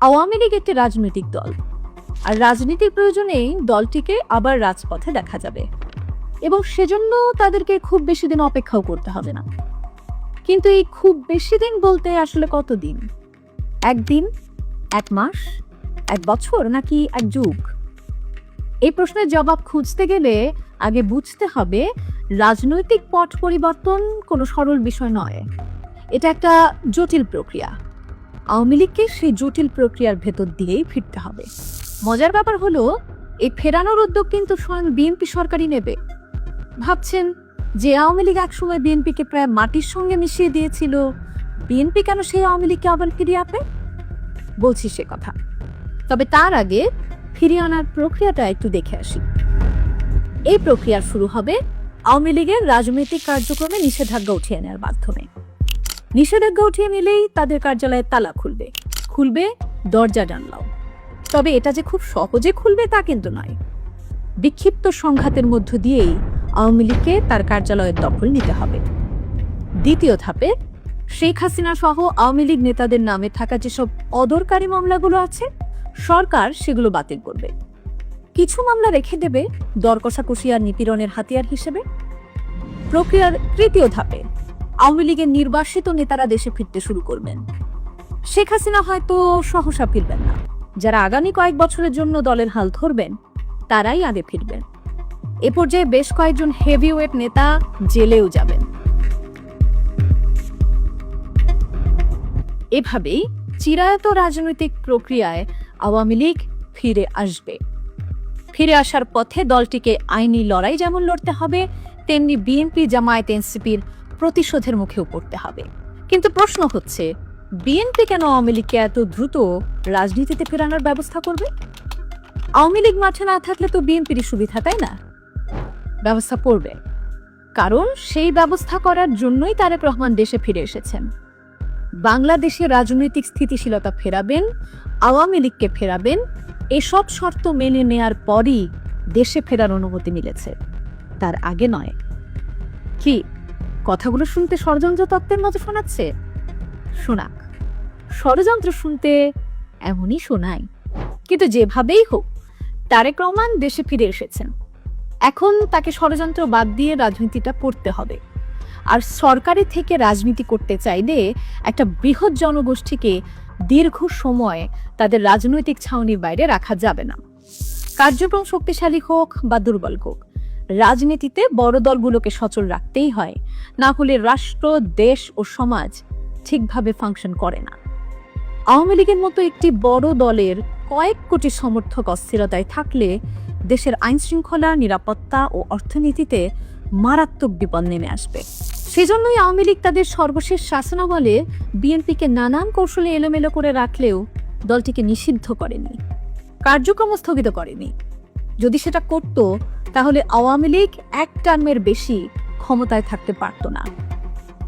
আওয়ামী লীগ একটি রাজনৈতিক দল, আর রাজনীতির প্রয়োজনেই দলটিকে আবার রাজপথে দেখা যাবে, এবং সেজন্য তাদেরকে খুব বেশি দিন অপেক্ষাও করতে হবে না। কিন্তু এই খুব বেশি দিন বলতে আসলে কতদিন? একদিন, এক মাস, এক বছর, নাকি এক যুগ? এই প্রশ্নের জবাব খুঁজতে গেলে আগে বুঝতে হবে রাজনৈতিক পট পরিবর্তন কোনো সরল বিষয় নয়। এটা একটা জটিল প্রক্রিয়া। আওয়ামী লীগকে সেই জটিল প্রক্রিয়ার ভেতর দিয়েই ফিরতে হবে। মজার ব্যাপার হলো, এই ফেরানোর উদ্যোগ কিন্তু স্বয়ং বিএনপি সরকারই নেবে। ভাবছেন যে আওয়ামী লীগ একসময় বিএনপিকে প্রায় মাটির সঙ্গে মিশিয়ে দিয়েছিল, বিএনপি কেন সেই আওয়ামী লীগকে আবার ফিরিয়ে আনবে? বলছি সে কথা। তবে তার আগে ফিরিয়ে আনার প্রক্রিয়াটা একটু দেখে আসি। এই প্রক্রিয়া শুরু হবে আওয়ামী লীগের রাজনৈতিক কার্যক্রমে নিষেধাজ্ঞা উঠিয়ে নেওয়ার মাধ্যমে। নিষেধাজ্ঞা উঠিয়ে নিলেই তাদের কার্যালয়ের তালা খুলবে দরজা জানলাও। তবে এটা যে খুব সহজে খুলবে তা কিন্তু নয়। বিক্ষিপ্ত সংঘাতের মধ্য দিয়েই আওয়ামী লীগকে তার কার্যালয়ের দখল নিতে হবে। দ্বিতীয় ধাপে শেখ হাসিনা সহ আওয়ামী লীগ নেতাদের নামে থাকা যেসব অদরকারি মামলাগুলো আছে, সরকার সেগুলো বাতিল করবে। কিছু মামলা রেখে দেবে দর কষাকষি আর নিপীড়নের হাতিয়ার হিসেবে। প্রক্রিয়ার তৃতীয় ধাপে আওয়ামী লীগের নির্বাসিত নেতারা দেশে ফিরতে শুরু করবেন। শেখ হাসিনা হয়তো সহসা ফিরবেন না। যারা আগামী কয়েক বছরের জন্য দলের হাল ধরবেন তারাই আগে ফিরবেন। এ পর্যায়ে বেশ কয়েকজন হেভিওয়েট নেতা জেলেও যাবেন। এভাবেই চিরায়ত রাজনৈতিক প্রক্রিয়ায় আওয়ামী লীগ ফিরে আসবে। ফিরে আসার পথে দলটিকে আইনি লড়াই যেমন লড়তে হবে, তেমনি বিএনপি, জামায়াত, এনসিপির প্রতিশোধের মুখেও পড়তে হবে। কিন্তু প্রশ্ন হচ্ছে, বিএনপি কেন আওয়ামী লীগকে এত দ্রুত রাজনীতিতে ফেরানোর ব্যবস্থা করবে? আওয়ামী লীগ মাঠে না থাকলে তো বিএনপির সুবিধা, তাই না? ব্যবস্থা করবে, কারণ সেই ব্যবস্থা করার জন্যই তারেক রহমান দেশে ফিরে এসেছেন। বাংলাদেশের রাজনৈতিক স্থিতিশীলতা ফেরাবেন, আওয়ামী লীগকে ফেরাবেন, এসব শর্ত মেনে নেয়ার পরই দেশে ফেরার অনুমতি মিলেছে, তার আগে নয়। কি কথাগুলো শুনতে ষড়যন্ত্র তত্ত্বের মতো শোনাচ্ছে? শোনাক, ষড়যন্ত্র শুনতে এমনই শোনায়। কিন্তু যেভাবেই হোক, তারেক রহমান দেশে ফিরে এসেছেন। এখন তাকে ষড়যন্ত্র বাদ দিয়ে রাজনীতিটা করতে হবে। আর সরকারের থেকে রাজনীতি করতে চাইলে একটা বৃহৎ জনগোষ্ঠীকে দীর্ঘ সময় তাদের রাজনৈতিক ছাউনির বাইরে রাখা যাবে না। কার্যক্রম শক্তিশালী হোক বা দুর্বল হোক, রাজনীতিতে বড় দলগুলোকে সচল রাখতেই হয়, না হলে রাষ্ট্র, দেশ ও সমাজ ঠিকভাবে ফাংশন করে না। আওয়ামী লীগের মতো একটি বড় দলের কয়েক কোটি সমর্থক অস্থিরতায় থাকলে দেশের আইন শৃঙ্খলা, নিরাপত্তা ও অর্থনীতিতে মারাত্মক বিপদ নেমে আসবে। সেজন্যই আওয়ামী লীগ তাদের সর্বশেষ শাসনামলে বিএনপিকে নানান কৌশলে এলোমেলো করে রাখলেও দলটিকে নিষিদ্ধ করেনি, কার্যক্রম স্থগিত করেনি। যদি সেটা করত, তাহলে আওয়ামী লীগ এক টার্মের বেশি ক্ষমতায় থাকতে পারত না।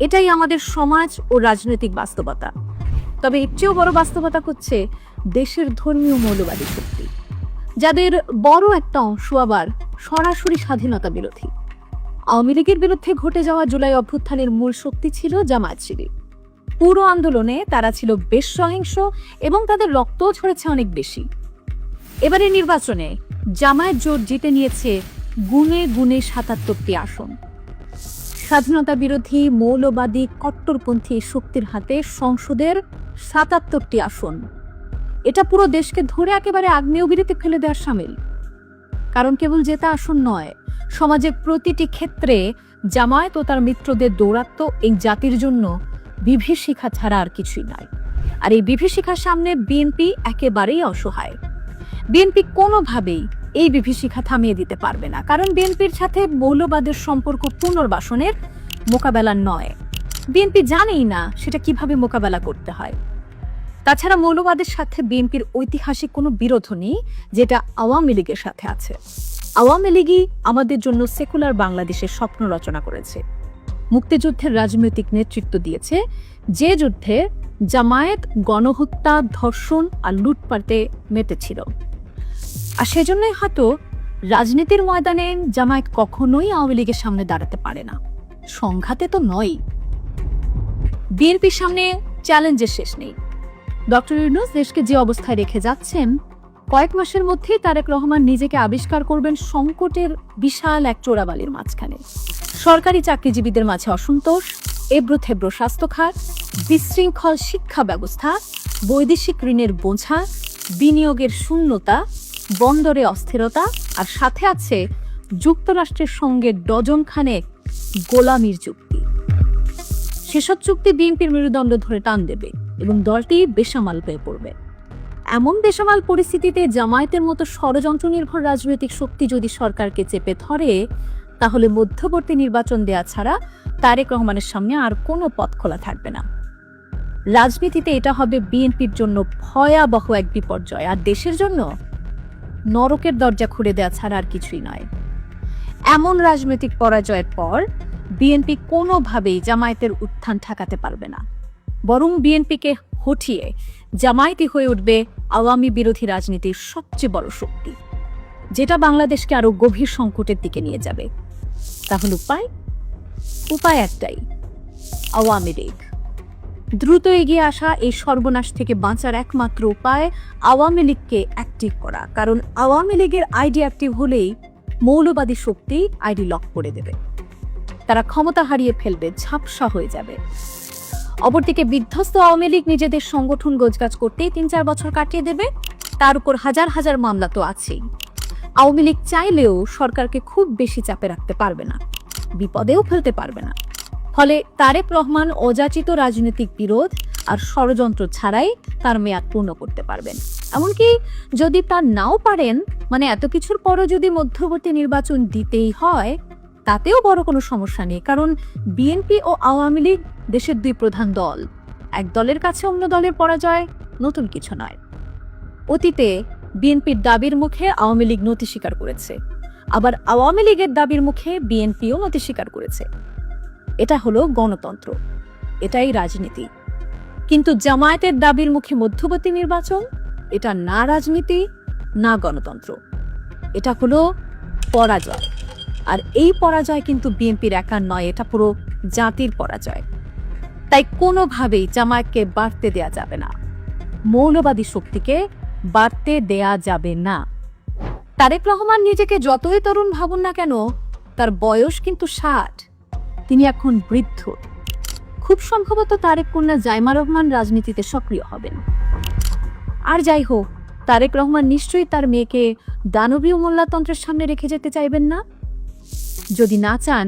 এটাই আমাদের সমাজ ও রাজনৈতিক বাস্তবতা। তবে এর চেয়েও বড় বাস্তবতা হচ্ছে দেশের ধর্মীয় মৌলবাদী শক্তি, যাদের বড় একটা অংশ আবার সরাসরি স্বাধীনতা বিরোধী। আওয়ামী লীগের বিরুদ্ধে ঘটে যাওয়া জুলাই অভ্যুত্থানের মূল শক্তি ছিল জামায়াত শিবির। পুরো আন্দোলনে তারা ছিল বেশ সহিংস এবং তাদের রক্তও ঝরেছে অনেক বেশি। এবারে নির্বাচনে জামায়াত জোট জিতে নিয়েছে গুণে গুণে ৭৭টি আসন। স্বাধীনতা বিরোধী, মৌলবাদী, কট্টরপন্থী শক্তির হাতে সংসদের ৭৭টি আসন। এটা পুরো দেশকে ধরে একেবারে আগ্নেয়গিরিতে ফেলে দেওয়ার শামিল। কারণ কেবল জেতা আসন নয়, সমাজের প্রতিটি ক্ষেত্রে জামায়াত ও তার মিত্রদের দৌরাত্ম্য এই জাতির জন্য বিভীষিকা ছাড়া আর কিছুই নয়। আর এই বিভীষিকার সামনে বিএনপি একেবারেই অসহায়। বিএনপি কোনোভাবেই এই বিভীষিকা থামিয়ে দিতে পারবে না, কারণ বিএনপির সাথে মৌলবাদের সম্পর্ক পুনর্বাসনের মোকাবেলা নয়। বিএনপি জানেই না সেটা কিভাবে মোকাবেলা করতে হয়। তাছাড়া মৌলবাদের সাথে বিএনপির ঐতিহাসিক কোনো বিরোধ নেই, যেটা আওয়ামী লীগের সাথে আছে। আওয়ামী লীগই আমাদের জন্য সেকুলার বাংলাদেশের স্বপ্ন রচনা করেছে, মুক্তিযুদ্ধের রাজনৈতিক নেতৃত্ব দিয়েছে, যে যুদ্ধে জামায়াত গণহত্যা, ধর্ষণ আর লুটপাটে মেতেছিল। আর সেজন্যই হয়তো রাজনীতির ময়দানে জামায়াত কখনোই আওয়ামী লীগের সামনে দাঁড়াতে পারে না, সংঘাতে তো নয়। বিএনপির সামনে চ্যালেঞ্জের শেষ নেই। ডক্টর ইউনূস দেশকে যে অবস্থায় রেখে যাচ্ছেন, কয়েক মাসের মধ্যেই তারেক রহমান নিজেকে আবিষ্কার করবেন সংকটের বিশাল এক চোরাবালির মাঝখানে। সরকারি চাকরিজীবীদের মাঝে অসন্তোষ, এবড়ো-থেবড়ো স্বাস্থ্যখাত, বিশৃঙ্খল শিক্ষা ব্যবস্থা, বৈদেশিক ঋণের বোঝা, বিনিয়োগের শূন্যতা, বন্দরে অস্থিরতা, আর সাথে আছে যুক্তরাষ্ট্রের সঙ্গে ডজনখানেক গোলামির চুক্তি। সেসব চুক্তি বিএনপির মেরুদণ্ড ধরে টান দেবে এবং দলটি বেসামাল হয়ে পড়বে। এমন বেসামাল পরিস্থিতিতে জামায়াতের মতো ষড়যন্ত্র নির্ভর রাজনৈতিক শক্তি যদি সরকারকে চেপে ধরে, তাহলে মধ্যবর্তী নির্বাচন দেয়া ছাড়া তারেক রহমানের সামনে আর কোনো পথ খোলা থাকবে না। রাজনীতিতে এটা হবে বিএনপির জন্য ভয়াবহ এক বিপর্যয়, আর দেশের জন্য নরকের দরজা খুলে দেয়া ছাড়া আর কিছুই নয়। এমন রাজনৈতিক পরাজয়ের পর বিএনপি কোনোভাবেই জামায়াতের উত্থান ঠেকাতে পারবে না, বরং বিএনপিকে হটিয়ে জামায়াতই হয়ে উঠবে আওয়ামী বিরোধী রাজনীতির সবচেয়ে বড় শক্তি, যেটা বাংলাদেশকে আরো গভীর সংকটের দিকে নিয়ে যাবে। তাহলে উপায় একটাই, আওয়ামী লীগ। দ্রুত এগিয়ে আসা এই সর্বনাশ থেকে বাঁচার একমাত্র উপায় আওয়ামী লীগকে অ্যাক্টিভ করা, কারণ আওয়ামী লীগের আইডি অ্যাক্টিভ হলেই মৌলবাদী শক্তি আইডি লক করে দেবে। তারা ক্ষমতা হারিয়ে ফেলবে, ঝাপসা হয়ে যাবে। অপরদিকে বিধ্বস্ত আওয়ামী লীগ নিজেদের সংগঠন গোছগাছ করতেই ৩-৪ বছর কাটিয়ে দেবে। তার উপর হাজার হাজার মামলা তো আছেই। আওয়ামী লীগ চাইলেও সরকারকে খুব বেশি চাপে রাখতে পারবে না, বিপদেও ফেলতে পারবে না। ফলে তারেক রহমান অযাচিত রাজনৈতিক বিরোধ আর ষড়যন্ত্র ছাড়াই তার মেয়াদ পূর্ণ করতে পারবেন। এমনকি যদি তা নাও পারেন, মানে এত কিছুর পরও যদি মধ্যবর্তী নির্বাচন দিতেই হয়, তাতেও বড় কোনো সমস্যা নেই, কারণ বিএনপি ও আওয়ামী লীগ দেশের দুই প্রধান দল। এক দলের কাছে অন্য দলের পরাজয় নতুন কিছু নয়। অতীতে বিএনপির দাবির মুখে আওয়ামী লীগ নতি স্বীকার করেছে, আবার আওয়ামী লীগের দাবির মুখে বিএনপিও নতি স্বীকার করেছে। এটা হলো গণতন্ত্র, এটাই রাজনীতি। কিন্তু জামায়াতের দাবির মুখে মধ্যবর্তী নির্বাচন, এটা না রাজনীতি না গণতন্ত্র, এটা হলো পরাজয়। আর এই পরাজয় কিন্তু বিএনপির একার নয়, এটা পুরো জাতির পরাজয়। তাই কোনোভাবেই জামায়াতকে বাড়তে দেয়া যাবে না, মৌলবাদী শক্তিকে বাড়তে দেয়া যাবে না। তারেক রহমান নিজেকে যতই তরুণ ভাবুন না কেন, তার বয়স কিন্তু ৬০। তিনি এখন বৃদ্ধ। খুব সম্ভবত তারেক কন্যা জাইমা রহমান রাজনীতিতে সক্রিয় হবেন। আর যাই হোক, তারেক রহমান নিশ্চয়ই তার মেয়েকে দানবীয় মোল্লাতন্ত্রের সামনে রেখে যেতে চাইবেন না। যদি না চান,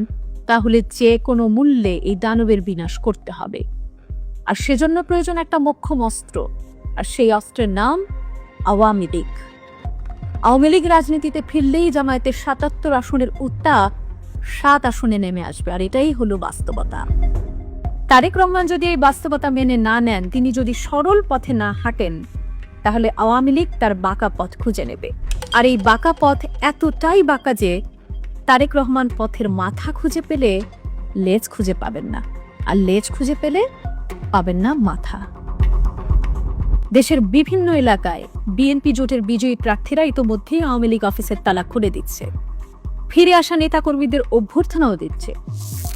তাহলে যে কোনো মূল্যে এই দানবের বিনাশ করতে হবে। আর সেজন্য প্রয়োজন একটা মোক্ষম অস্ত্র, আর সেই অস্ত্রের নাম আওয়ামী লীগ। আওয়ামী লীগ রাজনীতিতে ফিরলেই জামায়াতের ৭৭ আসনের উত্তাপ ৭ আসনে নেমে আসবে, আর এটাই হলো বাস্তবতা। তারেক রহমান যদি এই বাস্তবতা মেনে না নেন, তিনি যদি সরল পথে না হাঁটেন, তাহলে আওয়ামী লীগ তার বাঁকা পথ খুঁজে নেবে। আর এই বাঁকা পথ এতটাই বাঁকা যে তারেক রহমান পথের মাথা খুঁজে পেলে লেজ খুঁজে পাবেন না, আর লেজ খুঁজে পেলে পাবেন না মাথা। দেশের বিভিন্ন এলাকায় বিএনপি জোটের বিজয়ী প্রার্থীরা ইতোমধ্যেই আওয়ামী লীগ অফিসের তালা খুলে দিচ্ছে, ফিরে আসা নেতাকর্মীদের অভ্যর্থনাও দিচ্ছে।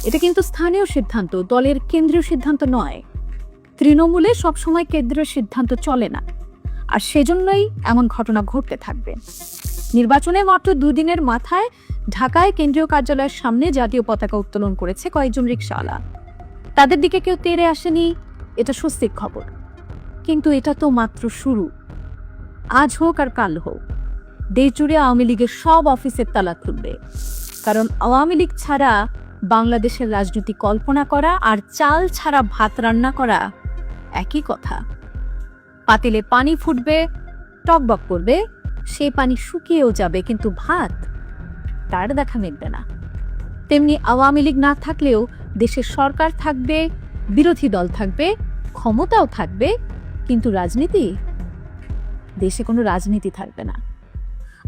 এটা কিন্তু স্থানীয় সিদ্ধান্ত, দলের কেন্দ্রীয় সিদ্ধান্ত নয়। তৃণমূলে সবসময় কেন্দ্রীয় সিদ্ধান্ত চলে না, আর সেজন্যই এমন ঘটনা ঘটতে থাকবে। নির্বাচনে মাত্র 2 দিনের মাথায় ঢাকায় কেন্দ্রীয় কার্যালয়ের সামনে জাতীয় পতাকা উত্তোলন করেছে কয়েকজন রিকশাওয়ালা। তাদের দিকে কেউ তেড়ে আসেনি, এটা স্বস্তির খবর। কিন্তু এটা তো মাত্র শুরু। আজ হোক আর কাল হোক, দেশ জুড়ে আওয়ামী লীগের সব অফিসের তালা খুলবে, কারণ আওয়ামী লীগ ছাড়া বাংলাদেশের রাজনীতি কল্পনা করা আর চাল ছাড়া ভাত রান্না করা একই কথা। পাতিলে পানি ফুটবে, টকবক করবে, সেই পানি শুকিয়েও যাবে, কিন্তু ভাত তার দেখা মিলবে না। তেমনি আওয়ামী লীগ না থাকলেও দেশের সরকার থাকবে, বিরোধী দল থাকবে, ক্ষমতাও থাকবে, কিন্তু দেশে কোনো রাজনীতি থাকবে না।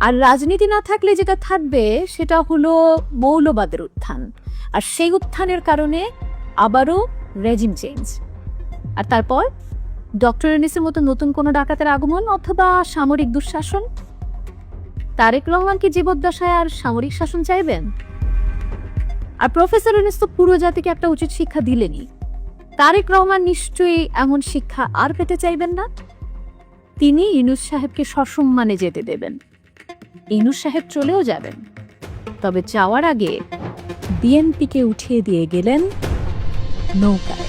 আর রাজনীতি না থাকলে যেটা থাকবে সেটা হলো মৌলবাদের উত্থান, আর সেই উত্থানের কারণে আবারও রেজিম চেঞ্জ, আর তারপর ডক্টর ইউনূসের মতো নতুন কোনো ডাকাতের আগমন অথবা সামরিক দুঃশাসন। তারেক রহমান কি জীবদ্দশায় আর সামরিক শাসন চাইবেন? আর প্রফেসর ইউনূস তো পুরো জাতিকে একটা উচিত শিক্ষা দিলেনই। তারেক রহমান নিশ্চয়ই এমন শিক্ষা আর পেতে চাইবেন না। তিনি ইউনূস সাহেবকে সসম্মানে যেতে দেবেন। ইউনূস সাহেব চলেও যাবেন, তবে যাওয়ার আগে বিএনপিকে উঠিয়ে দিয়ে গেলেন নৌকায়।